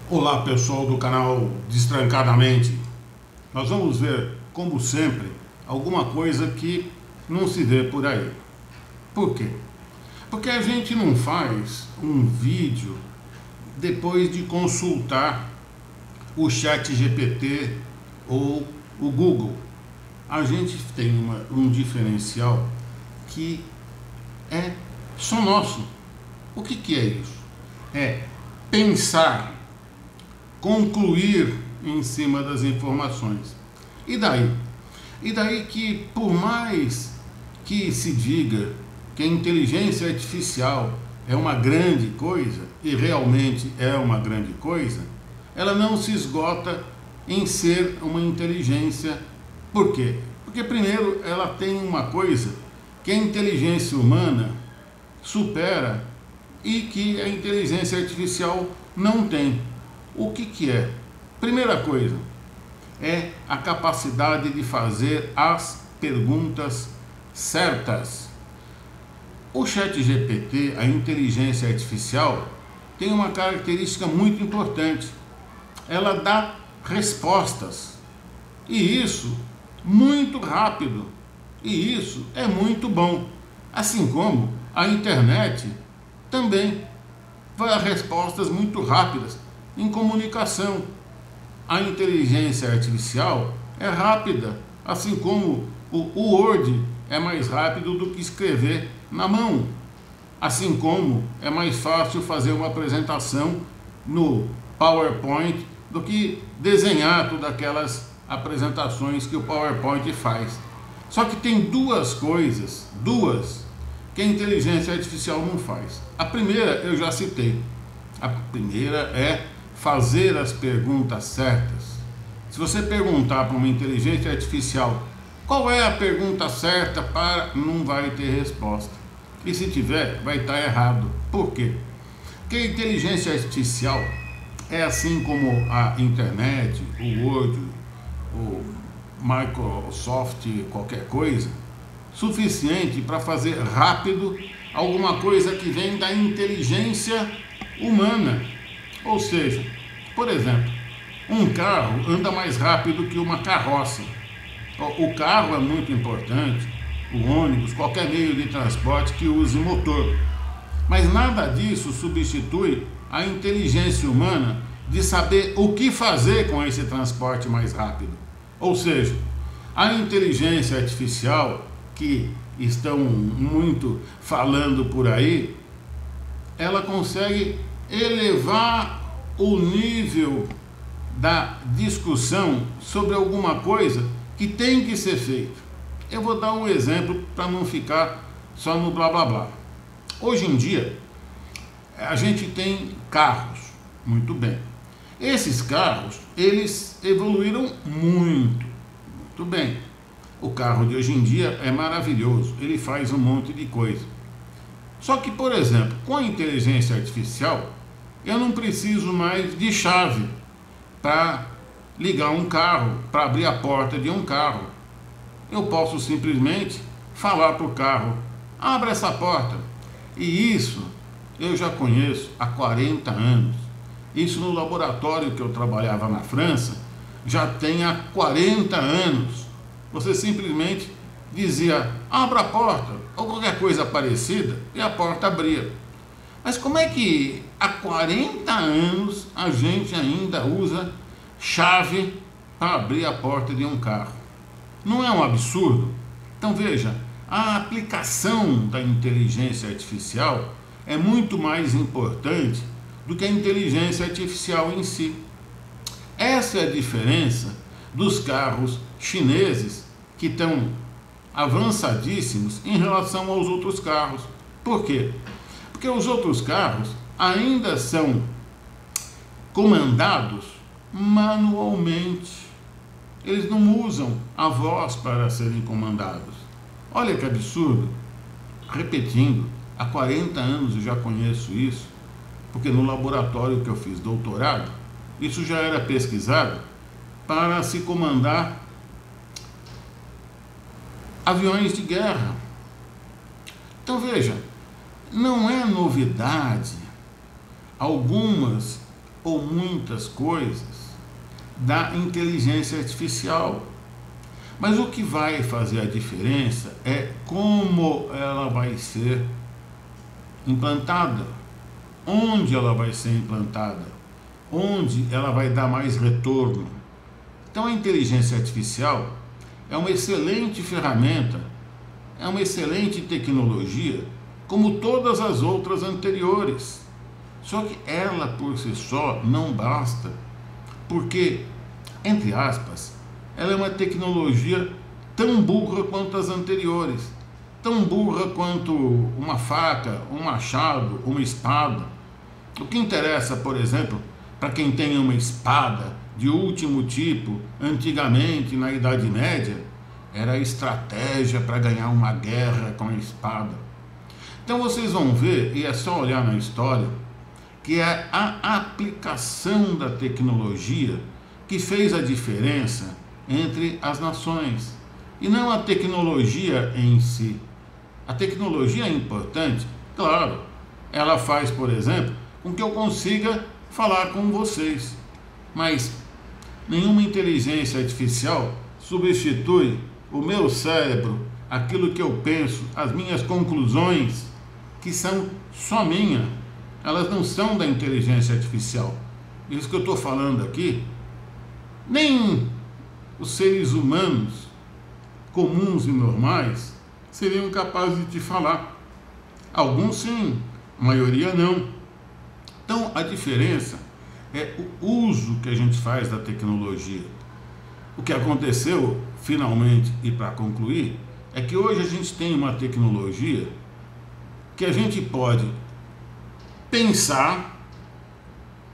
Olá pessoal do canal Destrancadamente. Nós vamos ver, como sempre, alguma coisa que não se vê por aí. Por quê? Porque a gente não faz um vídeo depois de consultar o ChatGPT ou o Google. A gente tem um diferencial que é só nosso. O que é isso? É pensar, concluir em cima das informações. E daí? E daí que, por mais que se diga que a inteligência artificial é uma grande coisa, e realmente é uma grande coisa, ela não se esgota em ser uma inteligência. Por quê? Porque primeiro ela tem uma coisa que a inteligência humana supera e que a inteligência artificial não tem. O que é? Primeira coisa, é a capacidade de fazer as perguntas certas. O ChatGPT, a inteligência artificial, tem uma característica muito importante. Ela dá respostas. E isso muito rápido. E isso é muito bom. Assim como a internet também vai a respostas muito rápidas. Em comunicação, a inteligência artificial é rápida, assim como o Word é mais rápido do que escrever na mão, assim como é mais fácil fazer uma apresentação no PowerPoint do que desenhar todas aquelas apresentações que o PowerPoint faz. Só que tem duas coisas, que a inteligência artificial não faz. A primeira eu já citei. A primeira é fazer as perguntas certas. Se você perguntar para uma inteligência artificial qual é a pergunta certa para, não vai ter resposta. E se tiver, vai estar errado. Por quê? Porque a inteligência artificial é assim como a internet, o Word, o Microsoft, qualquer coisa, suficiente para fazer rápido alguma coisa que vem da inteligência humana. Ou seja, por exemplo, um carro anda mais rápido que uma carroça. O carro é muito importante, o ônibus, qualquer meio de transporte que use motor. Mas nada disso substitui a inteligência humana de saber o que fazer com esse transporte mais rápido. Ou seja, a inteligência artificial que estão muito falando por aí, ela consegue elevar o nível da discussão sobre alguma coisa que tem que ser feito. Eu vou dar um exemplo para não ficar só no blá blá blá. Hoje em dia, a gente tem carros, muito bem. Esses carros, eles evoluíram muito bem. O carro de hoje em dia é maravilhoso, ele faz um monte de coisa. Só que, por exemplo, com a inteligência artificial, eu não preciso mais de chave para ligar um carro, para abrir a porta de um carro. Eu posso simplesmente falar para o carro, abra essa porta. E isso eu já conheço há 40 anos. Isso no laboratório que eu trabalhava na França, já tem há 40 anos. Você simplesmente dizia, abra a porta, ou qualquer coisa parecida, e a porta abria. Mas como é que há 40 anos a gente ainda usa chave para abrir a porta de um carro? Não é um absurdo? Então veja, a aplicação da inteligência artificial é muito mais importante do que a inteligência artificial em si. Essa é a diferença dos carros chineses que estão avançadíssimos em relação aos outros carros. Por quê? Porque os outros carros ainda são comandados manualmente. Eles não usam a voz para serem comandados. Olha que absurdo. Repetindo, há 40 anos eu já conheço isso, porque no laboratório que eu fiz doutorado, isso já era pesquisado para se comandar aviões de guerra. Então veja, não é novidade algumas ou muitas coisas da inteligência artificial. Mas o que vai fazer a diferença é como ela vai ser implantada, onde ela vai ser implantada, onde ela vai dar mais retorno. Então a inteligência artificial é uma excelente ferramenta, é uma excelente tecnologia, como todas as outras anteriores. Só que ela por si só não basta, porque, entre aspas, ela é uma tecnologia tão burra quanto as anteriores, tão burra quanto uma faca, um machado, uma espada. O que interessa, por exemplo, para quem tem uma espada de último tipo, antigamente na Idade Média, era a estratégia para ganhar uma guerra com a espada. Então vocês vão ver, e é só olhar na história, que é a aplicação da tecnologia que fez a diferença entre as nações, e não a tecnologia em si. A tecnologia é importante, claro, ela faz, por exemplo, com que eu consiga falar com vocês, mas nenhuma inteligência artificial substitui o meu cérebro, aquilo que eu penso, as minhas conclusões, que são só minhas, elas não são da inteligência artificial. Isso que eu estou falando aqui, nem os seres humanos comuns e normais seriam capazes de te falar. Alguns sim, a maioria não. Então a diferença é o uso que a gente faz da tecnologia. O que aconteceu, finalmente, e para concluir, é que hoje a gente tem uma tecnologia que a gente pode pensar,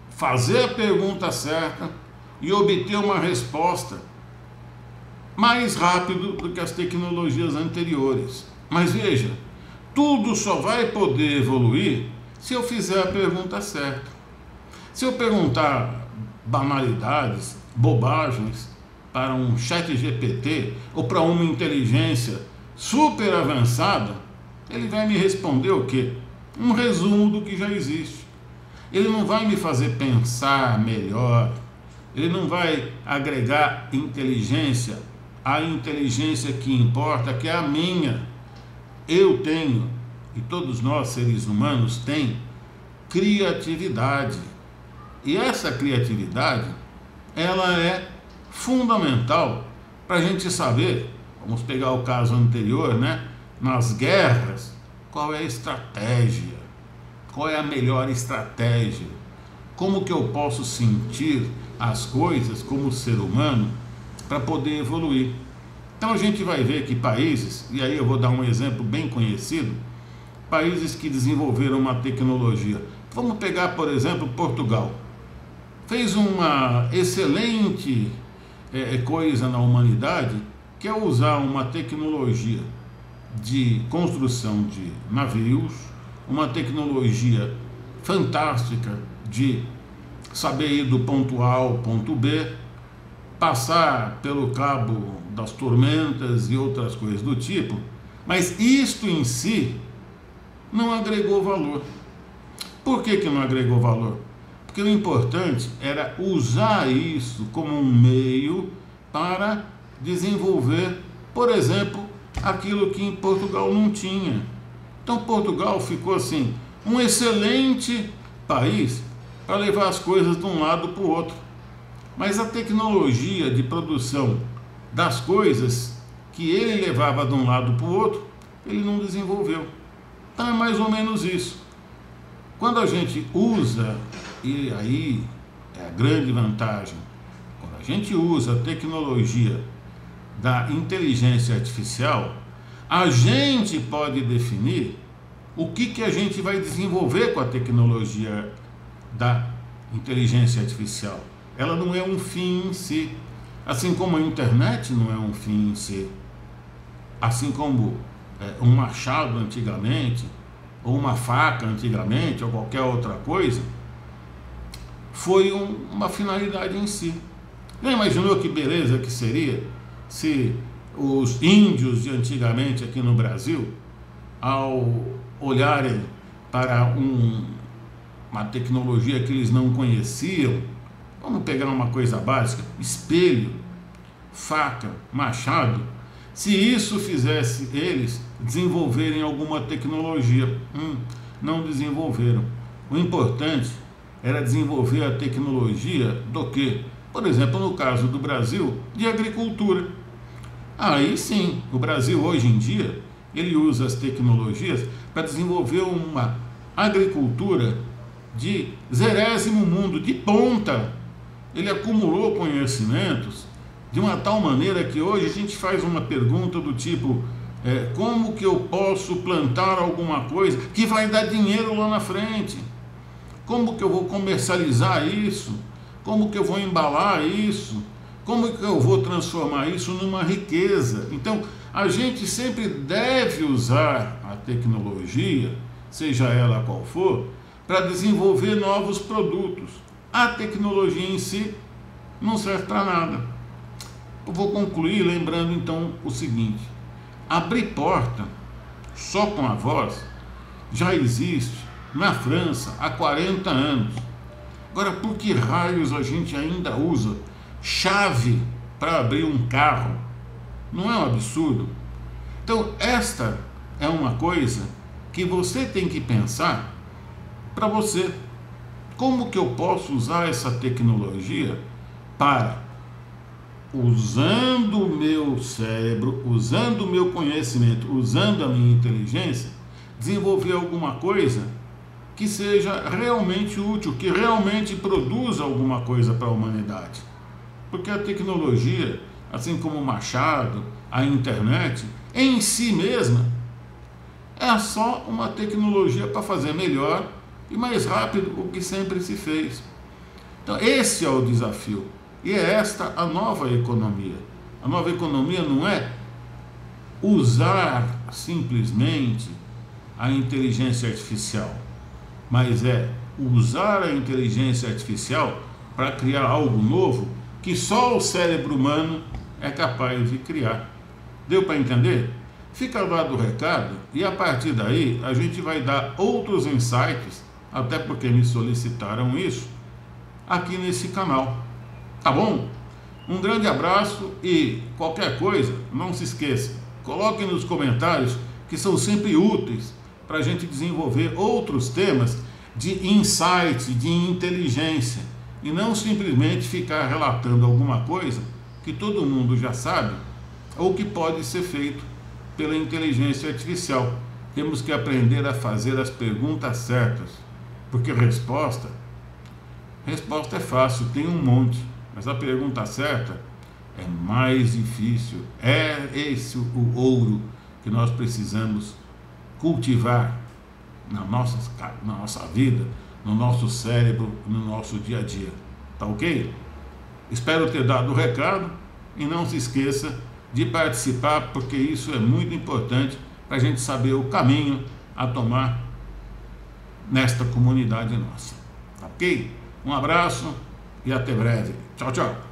fazer a pergunta certa e obter uma resposta mais rápido do que as tecnologias anteriores. Mas veja, tudo só vai poder evoluir se eu fizer a pergunta certa. Se eu perguntar banalidades, bobagens para um chat GPT ou para uma inteligência super avançada, ele vai me responder o quê? Um resumo do que já existe. Ele não vai me fazer pensar melhor, ele não vai agregar inteligência, a inteligência que importa, que é a minha. Eu tenho, e todos nós seres humanos têm, criatividade. E essa criatividade, ela é fundamental para a gente saber, vamos pegar o caso anterior, né? Nas guerras, qual é a estratégia? Qual é a melhor estratégia? Como que eu posso sentir as coisas como ser humano para poder evoluir? Então a gente vai ver que países, e aí eu vou dar um exemplo bem conhecido, países que desenvolveram uma tecnologia. Vamos pegar, por exemplo, Portugal. Fez uma excelente coisa na humanidade, que é usar uma tecnologia de construção de navios, uma tecnologia fantástica de saber ir do ponto A ao ponto B, passar pelo cabo das tormentas e outras coisas do tipo, mas isto em si não agregou valor. Por que não agregou valor? Porque o importante era usar isso como um meio para desenvolver, por exemplo, aquilo que em Portugal não tinha. Então Portugal ficou assim, um excelente país para levar as coisas de um lado para o outro. Mas a tecnologia de produção das coisas que ele levava de um lado para o outro, ele não desenvolveu. Então é mais ou menos isso. Quando a gente usa, e aí é a grande vantagem, quando a gente usa a tecnologia da inteligência artificial, a gente pode definir o que a gente vai desenvolver com a tecnologia da inteligência artificial. Ela não é um fim em si, assim como a internet não é um fim em si, assim como um machado antigamente, ou uma faca antigamente, ou qualquer outra coisa, foi uma finalidade em si. Já imaginou que beleza que seria se os índios de antigamente aqui no Brasil, ao olharem para uma tecnologia que eles não conheciam. Vamos pegar uma coisa básica: espelho, faca, machado. Se isso fizesse eles desenvolverem alguma tecnologia, não desenvolveram. O importante era desenvolver a tecnologia do quê? Por exemplo, no caso do Brasil, de agricultura. Aí sim, o Brasil hoje em dia, ele usa as tecnologias para desenvolver uma agricultura de zerésimo mundo, de ponta. Ele acumulou conhecimentos de uma tal maneira que hoje a gente faz uma pergunta do tipo: como que eu posso plantar alguma coisa que vai dar dinheiro lá na frente? Como que eu vou comercializar isso? Como que eu vou embalar isso? Como que eu vou transformar isso numa riqueza? Então, a gente sempre deve usar a tecnologia, seja ela qual for, para desenvolver novos produtos. A tecnologia em si não serve para nada. Eu vou concluir lembrando então o seguinte: abrir porta só com a voz já existe na França há 40 anos. Agora, por que raios a gente ainda usa chave para abrir um carro? Não é um absurdo? Então, esta é uma coisa que você tem que pensar para você. Como que eu posso usar essa tecnologia para, usando o meu cérebro, usando o meu conhecimento, usando a minha inteligência, desenvolver alguma coisa que seja realmente útil, que realmente produza alguma coisa para a humanidade? Porque a tecnologia, assim como o machado, a internet, em si mesma, é só uma tecnologia para fazer melhor e mais rápido o que sempre se fez. Então, esse é o desafio. E é esta a nova economia. A nova economia não é usar simplesmente a inteligência artificial, mas é usar a inteligência artificial para criar algo novo que só o cérebro humano é capaz de criar. Deu para entender? Fica dado o recado e a partir daí a gente vai dar outros insights, até porque me solicitaram isso, aqui nesse canal. Tá bom? Um grande abraço e qualquer coisa, não se esqueça, coloque nos comentários, que são sempre úteis para a gente desenvolver outros temas de insight, de inteligência, e não simplesmente ficar relatando alguma coisa que todo mundo já sabe ou que pode ser feito pela inteligência artificial. Temos que aprender a fazer as perguntas certas, porque resposta é fácil, tem um monte, mas a pergunta certa é mais difícil. É esse o ouro que nós precisamos cultivar na nossa vida, no nosso cérebro, no nosso dia a dia. Tá ok? Espero ter dado o recado e não se esqueça de participar, porque isso é muito importante para a gente saber o caminho a tomar nesta comunidade nossa. Tá ok? Um abraço e até breve. Tchau, tchau.